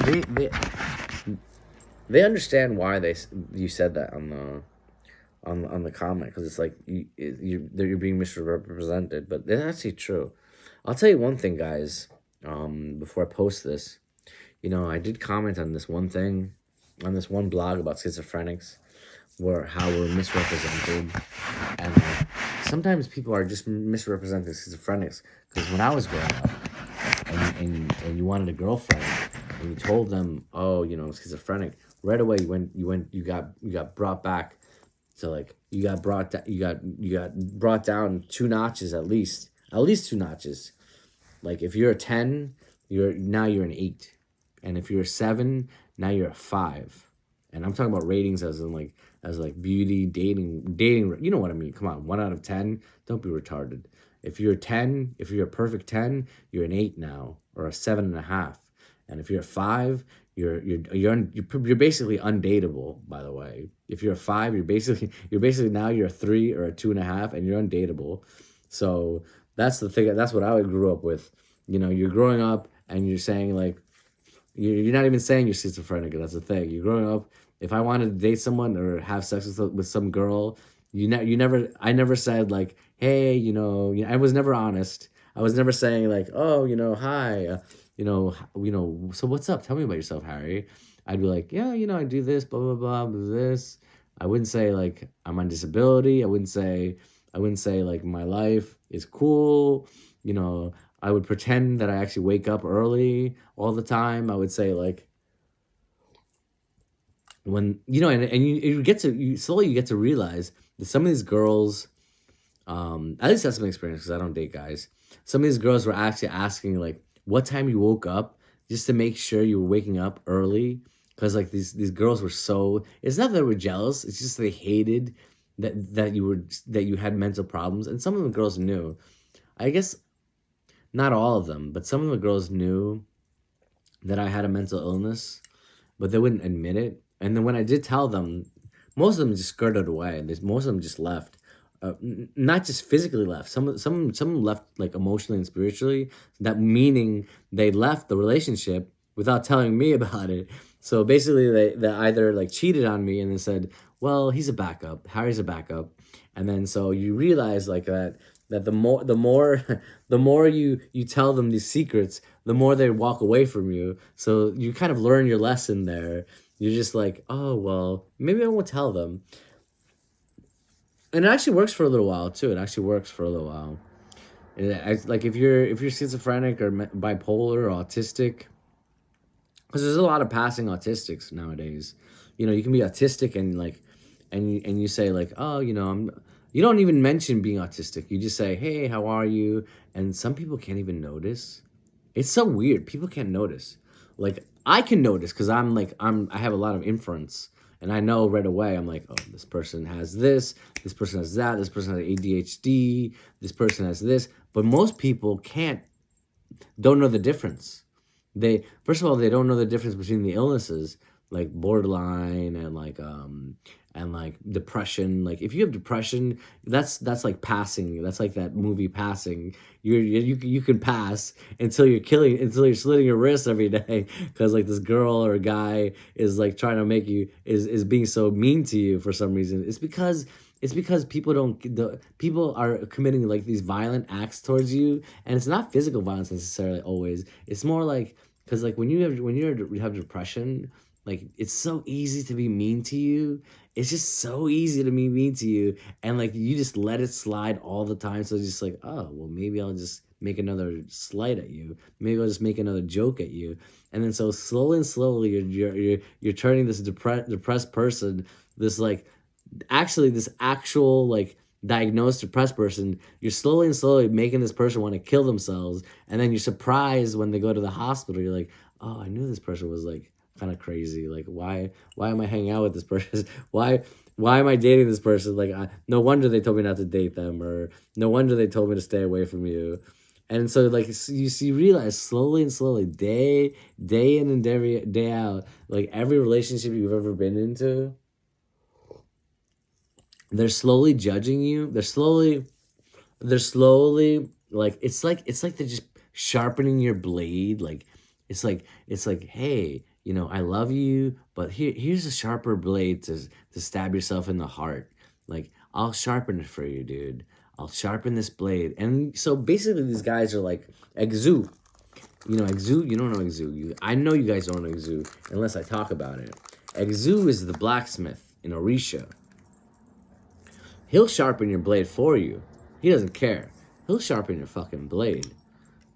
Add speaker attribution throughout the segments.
Speaker 1: they they understand why you said that on the on the comment, because it's like you're being misrepresented, but that's actually true. I'll tell you one thing, guys. Before I post this, I did comment on this one thing, on this one blog about schizophrenics, where how we're misrepresented, and sometimes people are just misrepresenting schizophrenics. Because when I was growing up, and you wanted a girlfriend, and you told them, oh, I'm schizophrenic, right away you got brought back to, like, you got brought down 2 notches, at least 2 notches. Like, if you're a 10, you're an 8, and if you're a 7, now you're a 5. And I'm talking about ratings as in, like, beauty, dating. You know what I mean? Come on, 1 out of 10. Don't be retarded. If you're a 10, if you're a perfect 10, you're an 8 now, or a 7.5. And if you're a 5, you're basically undateable. By the way, if you're a 5, you're basically now you're a 3 or a 2.5, and you're undateable. So that's the thing. That's what I grew up with. You're growing up and you're saying, like, you're not even saying you're schizophrenic. That's the thing. You're growing up. If I wanted to date someone or have sex with some girl, I never said, like, hey, I was never honest. I was never saying, like, oh, hi, so what's up? Tell me about yourself, Harry. I'd be like, yeah, I do this, blah blah blah, blah this. I wouldn't say, like, I'm on disability. I wouldn't say like my life is cool. You know, I would pretend that I actually wake up early all the time. I would say, like, when and you slowly get to realize that some of these girls, at least that's my experience because I don't date guys. Some of these girls were actually asking, like, what time you woke up, just to make sure you were waking up early. Because, like, these girls were so, it's not that they were jealous, it's just they hated that you had mental problems. And some of the girls knew. I guess not all of them, but some of the girls knew that I had a mental illness, but they wouldn't admit it. And then when I did tell them, most of them just skirted away. Most of them just left. Not just physically left. Some left, like, emotionally and spiritually. That meaning they left the relationship without telling me about it. So basically, they either, like, cheated on me and then said, "Well, he's a backup. Harry's a backup," and then so you realize, like, that the more the more you tell them these secrets, the more they walk away from you. So you kind of learn your lesson there. You're just like, oh, well, maybe I won't tell them. And it actually works for a little while too. It actually works for a little while. Like, if you're schizophrenic or bipolar or autistic, because there's a lot of passing autistics nowadays. You can be autistic and, like, and you say, like, oh, you don't even mention being autistic. You just say, hey, how are you? And some people can't even notice. It's so weird. People can't notice. Like, I can notice because I have a lot of inference, and I know right away. I'm like, oh, this person has this person has that, this person has ADHD, this person has this. But most people don't know the difference. They First of all, they don't know the difference between the illnesses, like borderline and like depression. Like, if you have depression, that's like passing. That's like that movie Passing. You can pass until you're slitting your wrists every day because, like, this girl or guy is, like, trying to make you is being so mean to you for some reason. It's because people are committing, like, these violent acts towards you, and it's not physical violence necessarily always. It's more like, because, like, when you have depression, like, it's so easy to be mean to you. It's just so easy to be mean to you, and, like, you just let it slide all the time. So it's just like, oh, well, maybe I'll just make another slight at you. Maybe I'll just make another joke at you, and then so slowly and slowly, you're turning this depressed person, this, like, this actual, like, diagnosed depressed person. You're slowly and slowly making this person want to kill themselves, and then you're surprised when they go to the hospital. You're like, oh, I knew this person was, like, kind of crazy. Like, why am I hanging out with this person? Why am I dating this person? Like, no wonder they told me not to date them, or no wonder they told me to stay away from you. And so, like, you realize slowly and slowly, day in and day out, like, every relationship you've ever been into, they're slowly judging you. They're slowly, like, it's like they're just sharpening your blade, like, it's like, hey, you know, I love you, but here's a sharper blade to stab yourself in the heart. Like, I'll sharpen it for you, dude. I'll sharpen this blade. And so basically these guys are like Exu. You know Exu? You don't know Exu. I know you guys don't know Exu unless I talk about it. Exu is the blacksmith in Orisha. He'll sharpen your blade for you. He doesn't care. He'll sharpen your fucking blade.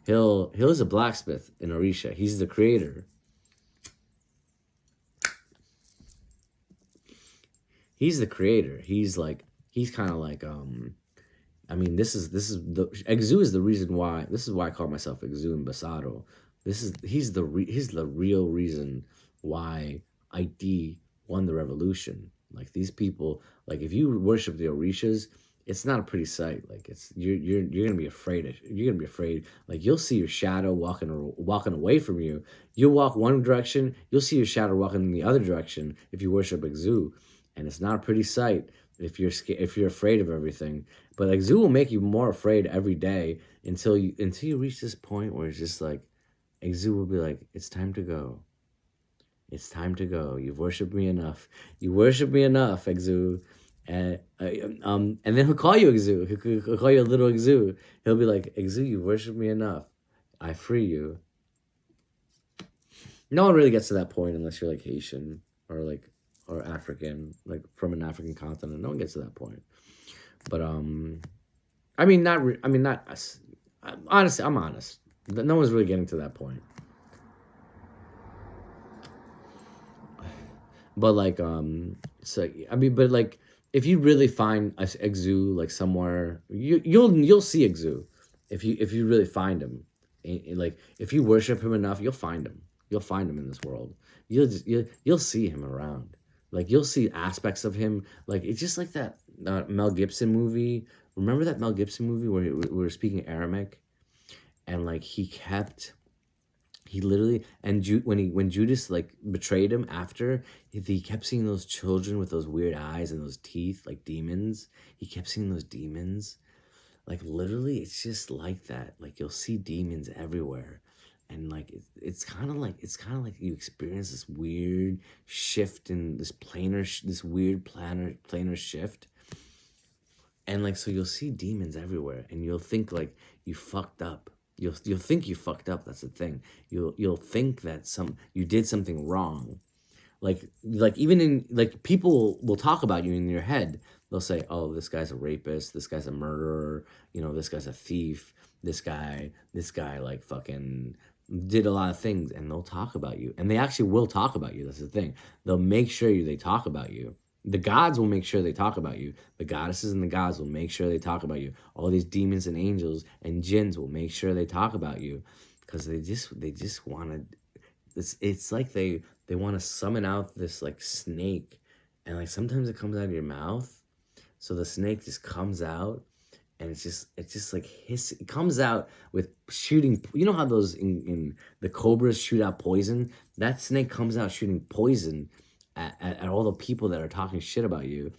Speaker 1: He's a blacksmith in Orisha. He's the creator. He's the creator. He's kind of like I mean, this is the Exu is the reason why. This is why I call myself Exu and Basado. He's the real reason why ID won the revolution. Like these people, like if you worship the Orishas, it's not a pretty sight. Like it's you're gonna be afraid. You're gonna be afraid. Like you'll see your shadow walking away from you. You'll walk one direction, you'll see your shadow walking in the other direction if you worship Exu, and it's not a pretty sight if you're afraid of everything. But like Exu will make you more afraid every day until you reach this point where it's just like Exu will be like, it's time to go. It's time to go. You've worshipped me enough. You worship me enough, Exu. And then he'll call you Exu. He'll call you a little Exu. He'll be like, Exu, you worship me enough. I free you. No one really gets to that point unless you're like Haitian or African, like from an African continent. No one gets to that point. But I mean, not us. Honestly, I'm honest. No one's really getting to that point. But like, so I mean, but like, if you really find a Exu like somewhere, you'll see Exu, if you really find him, like if you worship him enough, you'll find him. You'll find him in this world. You'll see him around. Like you'll see aspects of him. Like it's just like that Mel Gibson movie. Remember that Mel Gibson movie where we were speaking Aramaic, and like he literally when Judas like betrayed him after he kept seeing those children with those weird eyes and those teeth like demons. He kept seeing those demons. Like literally, it's just like that. Like you'll see demons everywhere, and like it's kind of like you experience this weird shift in this weird planar shift, and like so you'll see demons everywhere, and you'll think like you fucked up. You'll think you fucked up. That's the thing. You'll think that you did something wrong. Like even in like people will talk about you in your head. They'll say, "Oh, this guy's a rapist. This guy's a murderer. You know, this guy's a thief. This guy like fucking did a lot of things." And they'll talk about you, and they actually will talk about you. That's the thing. They'll make sure they talk about you. The gods will make sure they talk about you. The goddesses and the gods will make sure they talk about you. All these demons and angels and jinns will make sure they talk about you, because they just want to. It's like they want to summon out this like snake, and like sometimes it comes out of your mouth, so the snake just comes out, and it's just like it comes out with shooting. You know how those in the cobras shoot out poison? That snake comes out shooting poison at all the people that are talking shit about you.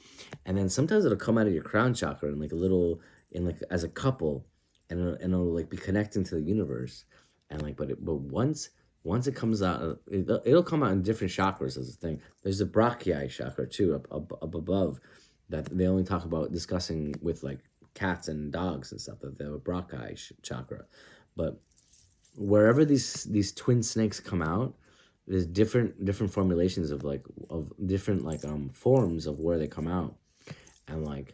Speaker 1: And then sometimes it'll come out of your crown chakra in like a little, in like as a couple, and it'll like be connecting to the universe. And like but once it comes out, it'll come out in different chakras as a thing. There's the brachii chakra too, up above, that they only talk about discussing with like cats and dogs and stuff, that the brachii chakra. But wherever these twin snakes come out, there's different formulations of different like forms of where they come out. And like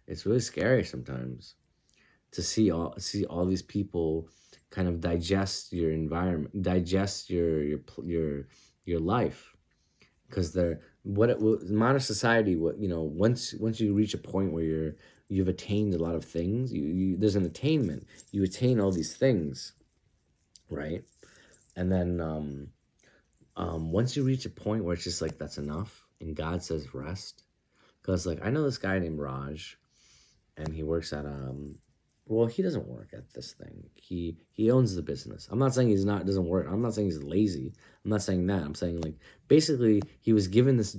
Speaker 1: it's really scary sometimes to see all these people kind of digest your environment, digest your life, because they're modern society, what you know, once you reach a point where you've attained a lot of things, you there's an attainment, you attain all these things, right? And then once you reach a point where it's just like that's enough, and God says rest. Because like I know this guy named Raj, and he works at well, he doesn't work at this thing. He owns the business. I'm not saying doesn't work. I'm not saying he's lazy. I'm not saying that. I'm saying like basically he was given this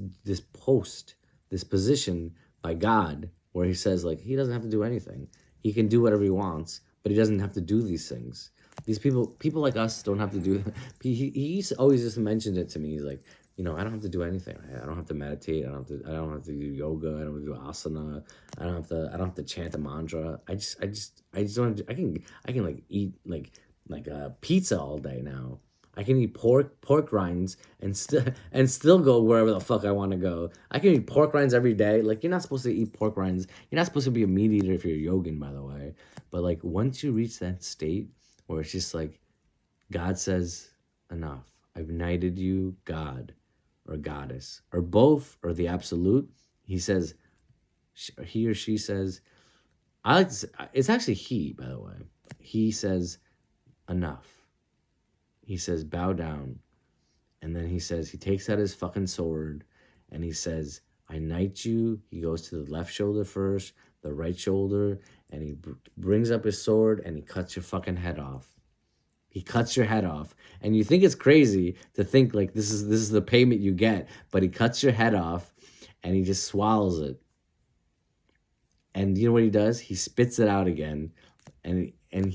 Speaker 1: position by God, where he says like he doesn't have to do anything. He can do whatever he wants, but he doesn't have to do these things. These people like us don't have to do. He used to always just mentioned it to me. He's like, I don't have to do anything. I don't have to meditate. I don't have to do yoga. I don't have to do asana. I don't have to chant a mantra. I just don't. I can like eat like pizza all day now. I can eat pork rinds and still go wherever the fuck I want to go. I can eat pork rinds every day. Like, you're not supposed to eat pork rinds. You're not supposed to be a meat eater if you're a yogin, by the way. But like, once you reach that state where it's just like God says enough. I've knighted you, God or goddess or both or the absolute. He says, he or she says, I like to say, it's actually he, by the way. He says enough. He says bow down. And then he says, he takes out his fucking sword and he says, I knight you. He goes to the left shoulder first, the right shoulder, and he brings up his sword and he cuts your fucking head off. He cuts your head off. And you think it's crazy to think like this is the payment you get, but he cuts your head off and he just swallows it. And you know what he does? He spits it out again. And I'd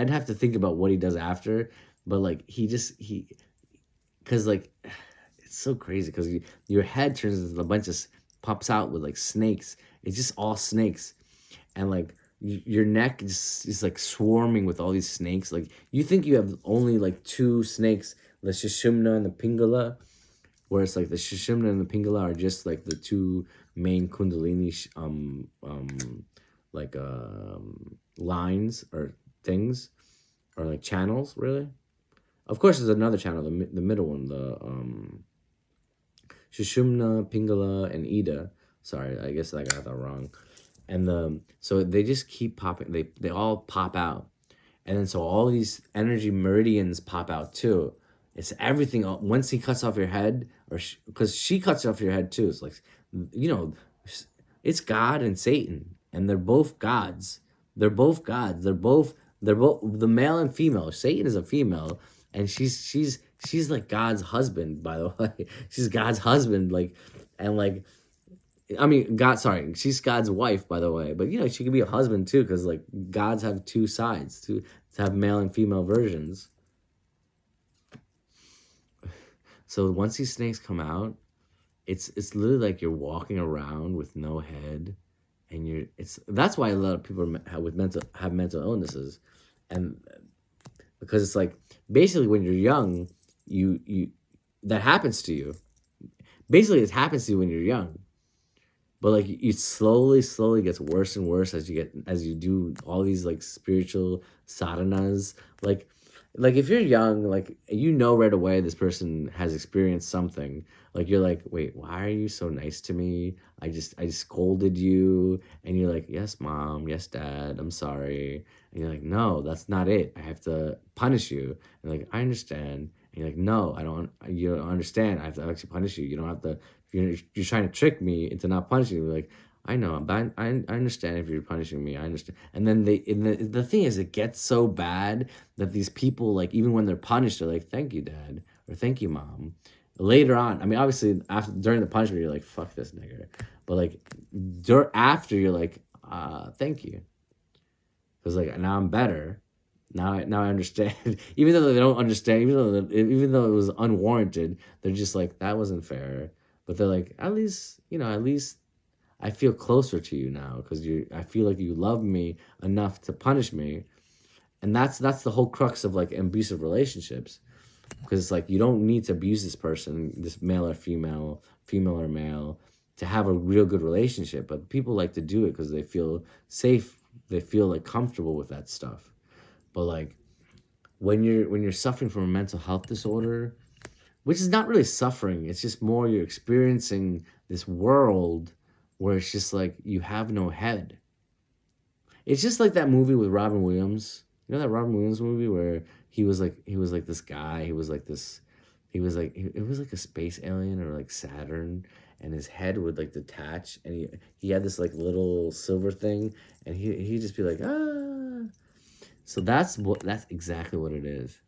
Speaker 1: have to think about what he does after, but like because like it's so crazy because your head turns into a bunch of pops out with like snakes. It's just all snakes, and like your neck is like swarming with all these snakes. Like, you think you have only like two snakes, the Sushumna and the Pingala, where it's like the Sushumna and the Pingala are just like the two main Kundalini like lines or things or like channels, really. Of course, there's another channel, the middle one, the Sushumna, Pingala, and Ida. Sorry, I guess I got that wrong. And so they just keep popping. They all pop out, and then so all these energy meridians pop out too. It's everything. Once he cuts off your head, or because she cuts off your head too. It's like, you know, it's God and Satan, and they're both gods. They're both gods. They're both the male and female. Satan is a female, and she's like God's husband. By the way, she's God's husband. Like, and like, I mean, God. Sorry, she's God's wife, by the way. But she could be a husband too, because like gods have two sides, to have male and female versions. So once these snakes come out, it's literally like you're walking around with no head, and that's why a lot of people have mental illnesses, and because it's like basically when you're young, you that happens to you. Basically, it happens to you when you're young, but like it slowly gets worse and worse as you do all these like spiritual sadhanas. Like if you're young, like right away this person has experienced something. Like you're like, wait, why are you so nice to me? I just scolded you, and you're like, yes, mom, yes, dad, I'm sorry. And you're like, no, that's not it. I have to punish you. And like, I understand. And you're like, no, I don't. You don't understand. I have to actually punish you. You don't have to. You're trying to trick me into not punishing me. Like, I know, but I understand if you're punishing me. I understand. And then the thing is, it gets so bad that these people, like, even when they're punished, they're like, thank you, dad, or thank you, mom. Later on, I mean, obviously, during the punishment, you're like, fuck this nigger. But like, after, you're like, thank you. Because like, now I'm better. Now I understand. Even though they don't understand, even though it was unwarranted, they're just like, that wasn't fair. But they're like, at least I feel closer to you now because I feel like you love me enough to punish me, and that's the whole crux of like abusive relationships, because it's like you don't need to abuse this person, this male or female, female or male, to have a real good relationship. But people like to do it because they feel safe, they feel like comfortable with that stuff. But like when you're suffering from a mental health disorder, which is not really suffering, it's just more you're experiencing this world where it's just like you have no head. It's just like that movie with Robin Williams. You know that Robin Williams movie where he was like this guy, it was like a space alien or like Saturn, and his head would like detach, and he had this like little silver thing, and he'd just be like, ah. So that's exactly what it is.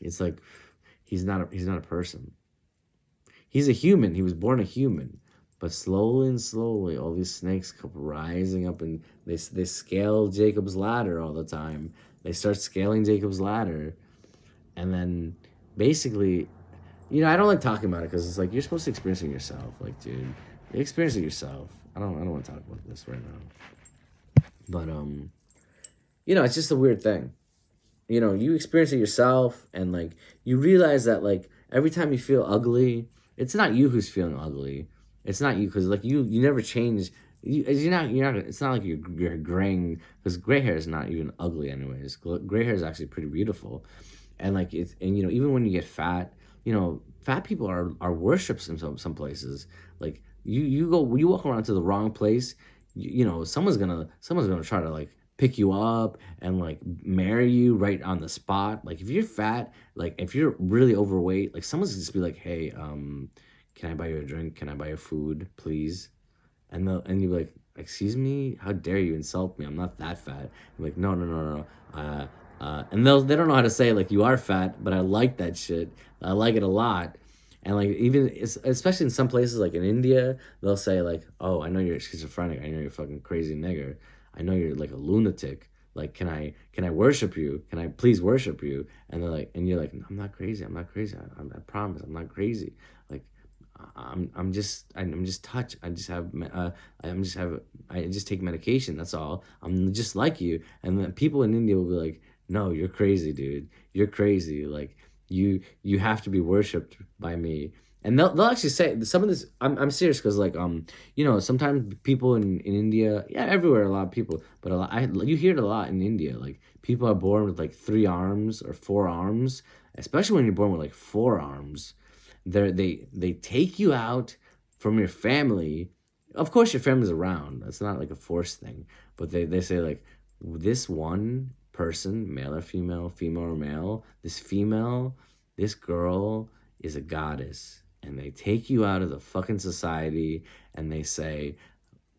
Speaker 1: It's like he's not a person. He's a human. He was born a human, But slowly and slowly, all these snakes come rising up, and they scale Jacob's ladder all the time. They start scaling Jacob's ladder, and then basically, I don't like talking about it because it's like you're supposed to experience it yourself. Like, dude, experience it yourself. I don't want to talk about this right now. But it's just a weird thing. You experience it yourself, and like you realize that like every time you feel ugly, it's not you who's feeling ugly. It's not you because like you never change. You're not. It's not like you're graying because gray hair is not even ugly anyways. Gray hair is actually pretty beautiful, and like it's and even when you get fat, fat people are worshipped in some places. Like you walk around to the wrong place, someone's gonna try to like pick you up and like marry you right on the spot. Like if you're fat, like if you're really overweight, like someone's just be like, hey, can I buy you a drink? Can I buy you food, please? And you're like, excuse me, how dare you insult me? I'm not that fat. I'm like, no, no, no, no. And they don't know how to say like you are fat, but I like that shit. I like it a lot. And like even especially in some places like in India, they'll say like, oh, I know you're schizophrenic. I know you're a fucking crazy nigger. I know you're like a lunatic. Like, can I worship you? Can I please worship you? And they're like, and you're like, I'm not crazy. I'm not crazy. I promise, I'm not crazy. Like, I'm just touched. I just take medication. That's all. I'm just like you. And then people in India will be like, no, you're crazy, dude. You're crazy. Like you have to be worshipped by me. And they'll actually say some of this. I'm serious because like sometimes people in India, yeah, everywhere, a lot of people, but you hear it a lot in India. Like people are born with like 3 arms or 4 arms, especially when you're born with like 4 arms. They take you out from your family. Of course your family's around, it's not like a forced thing, but they say like this one person, male or female, female or male, this girl is a goddess, and they take you out of the fucking society, and they say,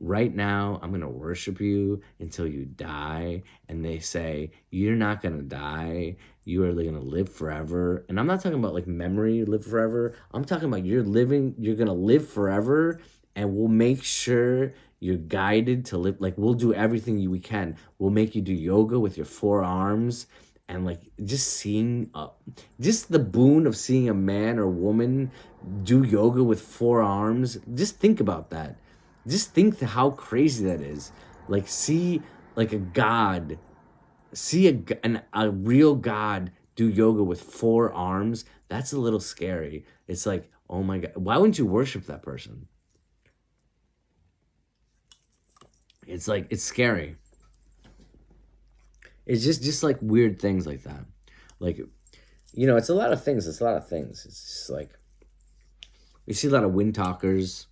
Speaker 1: right now I'm going to worship you until you die. And they say you're not going to die, you are going to live forever. And I'm not talking about like memory live forever, I'm talking about you're going to live forever, and we'll make sure you're guided to live. Like we'll do everything we can. We'll make you do yoga with your 4 arms. And like just the boon of seeing a man or woman do yoga with 4 arms, just think about that. Just think how crazy that is. Like see like a god, see a real god do yoga with 4 arms. That's a little scary. It's like, oh my god, why wouldn't you worship that person? It's like it's scary. It's just like weird things like that. Like it's a lot of things. It's a lot of things. It's just like you see a lot of wind talkers,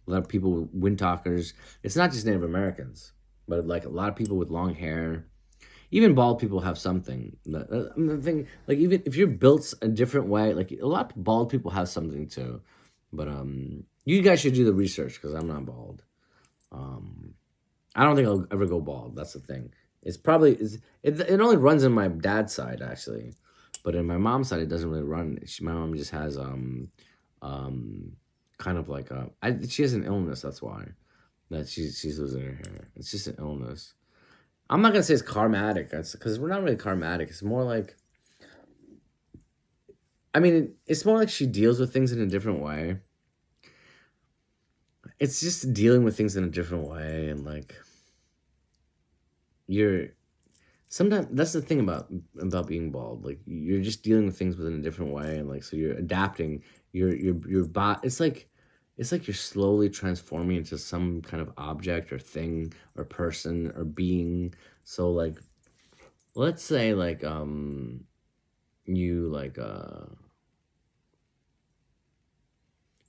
Speaker 1: a lot of people with wind talkers. It's not just Native Americans, but like a lot of people with long hair. Even bald people have something. The thing, like even if you're built a different way, like a lot of bald people have something too. But you guys should do the research because I'm not bald. I don't think I'll ever go bald. That's the thing. It only runs in my dad's side actually, but in my mom's side it doesn't really run. My mom just has kind of like she has an illness. That's why that she's losing her hair. It's just an illness. I'm not gonna say it's karmatic. That's because we're not really karmatic. It's more like, I mean, it's more like she deals with things in a different way. It's just dealing with things in a different way, and like you're sometimes that's the thing about being bald. Like you're just dealing with things within a different way, and like so you're adapting. Your body. It's like you're slowly transforming into some kind of object or thing or person or being. So like, let's say like you like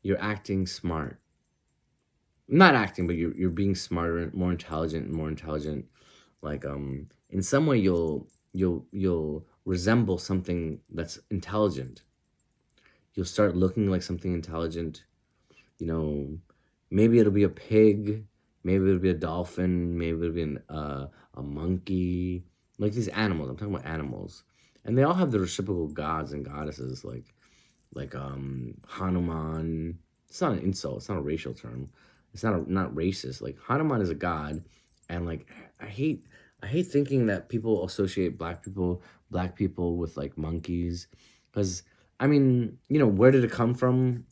Speaker 1: you're acting smart, not acting, but you're being smarter, more intelligent, and more intelligent. Like in some way you'll resemble something that's intelligent. You'll start looking like something intelligent. You know, maybe it'll be a pig, maybe it'll be a dolphin, maybe it'll be a monkey, like these animals. I'm talking about animals, and they all have the reciprocal gods and goddesses, like Hanuman. it's not an insult. It's not a racial term. It's not racist. Like Hanuman is a god, and like I hate thinking that people associate black people with like monkeys, because I mean, you know, where did it come from?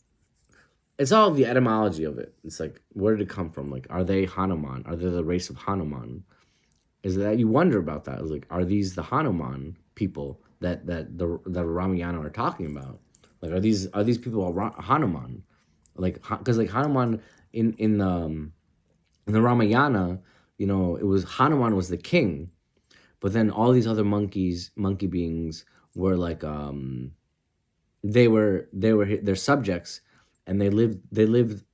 Speaker 1: It's all the etymology of it. It's like, where did it come from? Like, are they Hanuman? Are they the race of Hanuman? Is that you wonder about that? It's like, are these the Hanuman people that Ramayana are talking about? Like, are these people Hanuman? Like, because like Hanuman in the Ramayana, you know, it was Hanuman was the king, but then all these other monkey beings were like they were their subjects, and they lived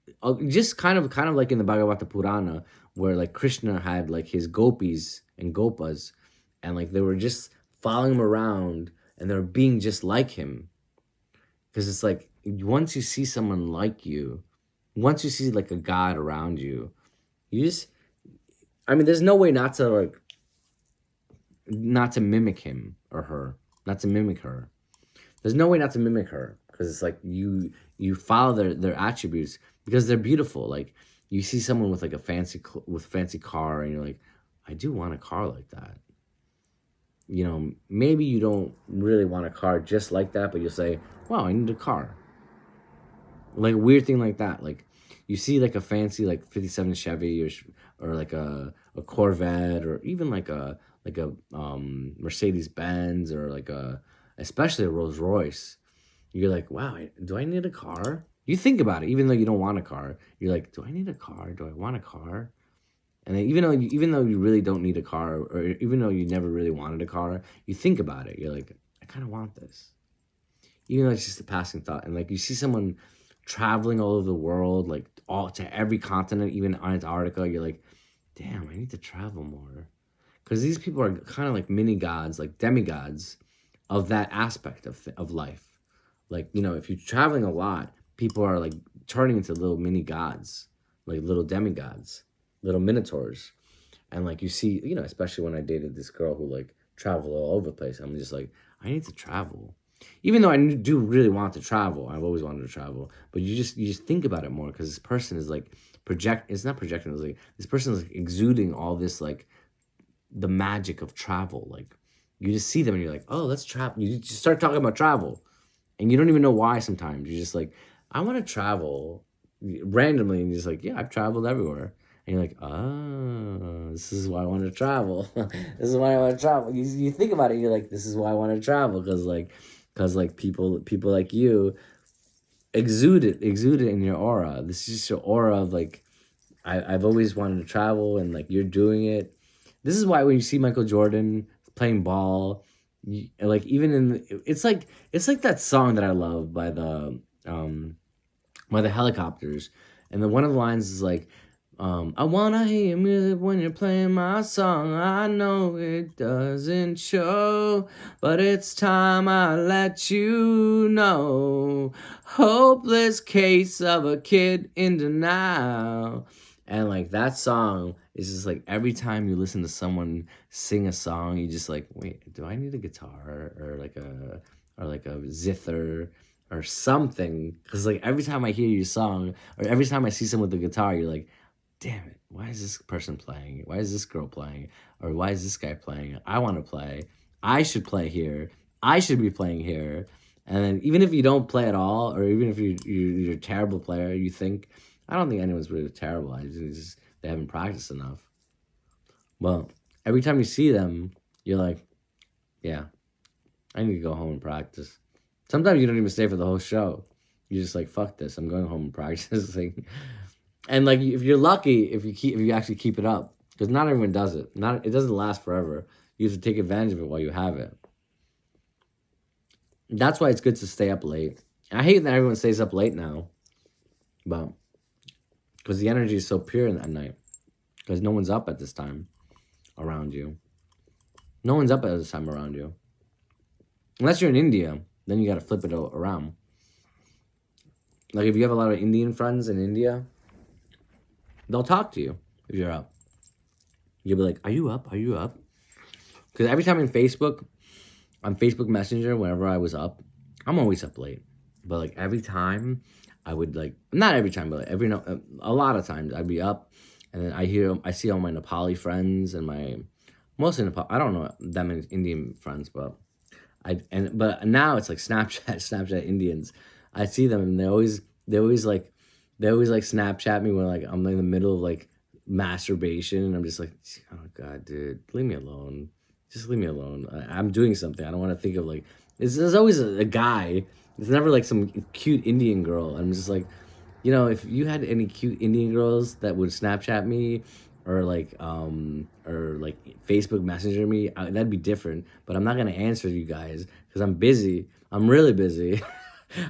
Speaker 1: just kind of like in the Bhagavata Purana, where like Krishna had like his gopis and gopas, and like they were just following him around, and they were being just like him, because it's like once you see someone like you, once you see like a god around you, you just, I mean, there's no way not to like not to mimic him or her, not to mimic her. There's no way not to mimic her, because it's like you follow their attributes because they're beautiful. Like you see someone with like a fancy car, and you're like, I do want a car like that. You know, maybe you don't really want a car just like that, but you'll say, wow, I need a car. Like a weird thing like that. Like you see like a fancy like 57 Chevy, or like a Corvette, or even like a Mercedes Benz, or like a, especially a Rolls Royce. You're like, wow, do I need a car? You think about it, even though you don't want a car. You're like, do I need a car? Do I want a car? And then even though you really don't need a car, or even though you never really wanted a car, you think about it. You're like, I kind of want this, even though it's just a passing thought. And like you see someone traveling all over the world, like all to every continent, even Antarctica. You're like, damn, I need to travel more, because these people are kind of like mini gods, like demigods of that aspect of life. Like, you know, if you're traveling a lot, people are like turning into little mini gods, like little demigods, little minotaurs. And like you see, you know, especially when I dated this girl who like traveled all over the place, I'm just like, I need to travel. Even though I do really want to travel, I've always wanted to travel. But you just think about it more, because this person is like it's not projecting. It's like this person is like exuding all this like the magic of travel. Like you just see them and you're like, oh, let's travel. You just start talking about travel, and you don't even know why. Sometimes you're just like, I want to travel randomly, and you're just like, yeah, I've traveled everywhere. And you're like, oh, this is why I want to travel. This is why I want to travel. You think about it, you're like, this is why I want to travel, because like people like you exude it in your aura. This is just your aura of like, I've always wanted to travel, and like you're doing it. This is why when you see Michael Jordan playing ball, like even it's like that song that I love by the Helicopters, and then one of the lines is like, I wanna hear your music when you're playing my song. I know it doesn't show, but it's time I let you know. Hopeless case of a kid in denial. And like that song is just like every time you listen to someone sing a song, you just like, wait, do I need a guitar, or like a zither or something? Because like every time I hear your song, or every time I see someone with a guitar, you're like, damn it, why is this person playing? Why is this girl playing? Or why is this guy playing? I want to play. I should play here. I should be playing here. And then even if you don't play at all, or even if you're a terrible player, you think, I don't think anyone's really terrible. They haven't practiced enough. Well, every time you see them, you're like, yeah, I need to go home and practice. Sometimes you don't even stay for the whole show. You're just like, fuck this, I'm going home and practicing. And like, if you're lucky, if you actually keep it up, because not everyone does it. It doesn't last forever. You have to take advantage of it while you have it. That's why it's good to stay up late. And I hate that everyone stays up late now, but because the energy is so pure at night, because no one's up at this time around you. No one's up at this time around you, unless you're in India. Then you got to flip it around. Like if you have a lot of Indian friends in India, they'll talk to you if you're up. You'll be like, are you up? Are you up? Because every time on Facebook Messenger, whenever I was up, I'm always up late. But like every time I would like, not every time, but like every no, a lot of times I'd be up, and then I see all my Nepali friends and my mostly Nepal. I don't know that many Indian friends, but but now it's like Snapchat, Snapchat Indians. I see them and they always like they always like Snapchat me when like I'm in the middle of like masturbation and I'm just like, oh god, dude, leave me alone. Just leave me alone. I'm doing something. I don't want to think of like there's always a guy. It's never like some cute Indian girl. I'm just like, if you had any cute Indian girls that would Snapchat me or like Facebook Messenger me, that'd be different. But I'm not gonna answer you guys because I'm busy. I'm really busy.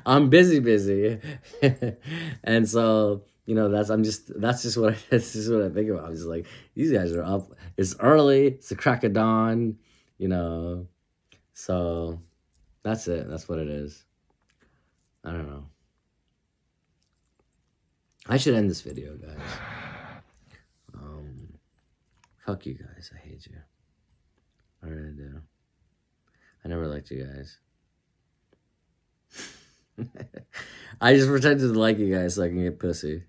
Speaker 1: I'm busy, and so that's just what that's just what I think about. I'm just like these guys are up. It's early. It's the crack of dawn. You know, so that's it. That's what it is. I don't know. I should end this video, guys. Um, Fuck you guys. I hate you. I really do. I never liked you guys. I just pretended to like you guys so I can get pussy.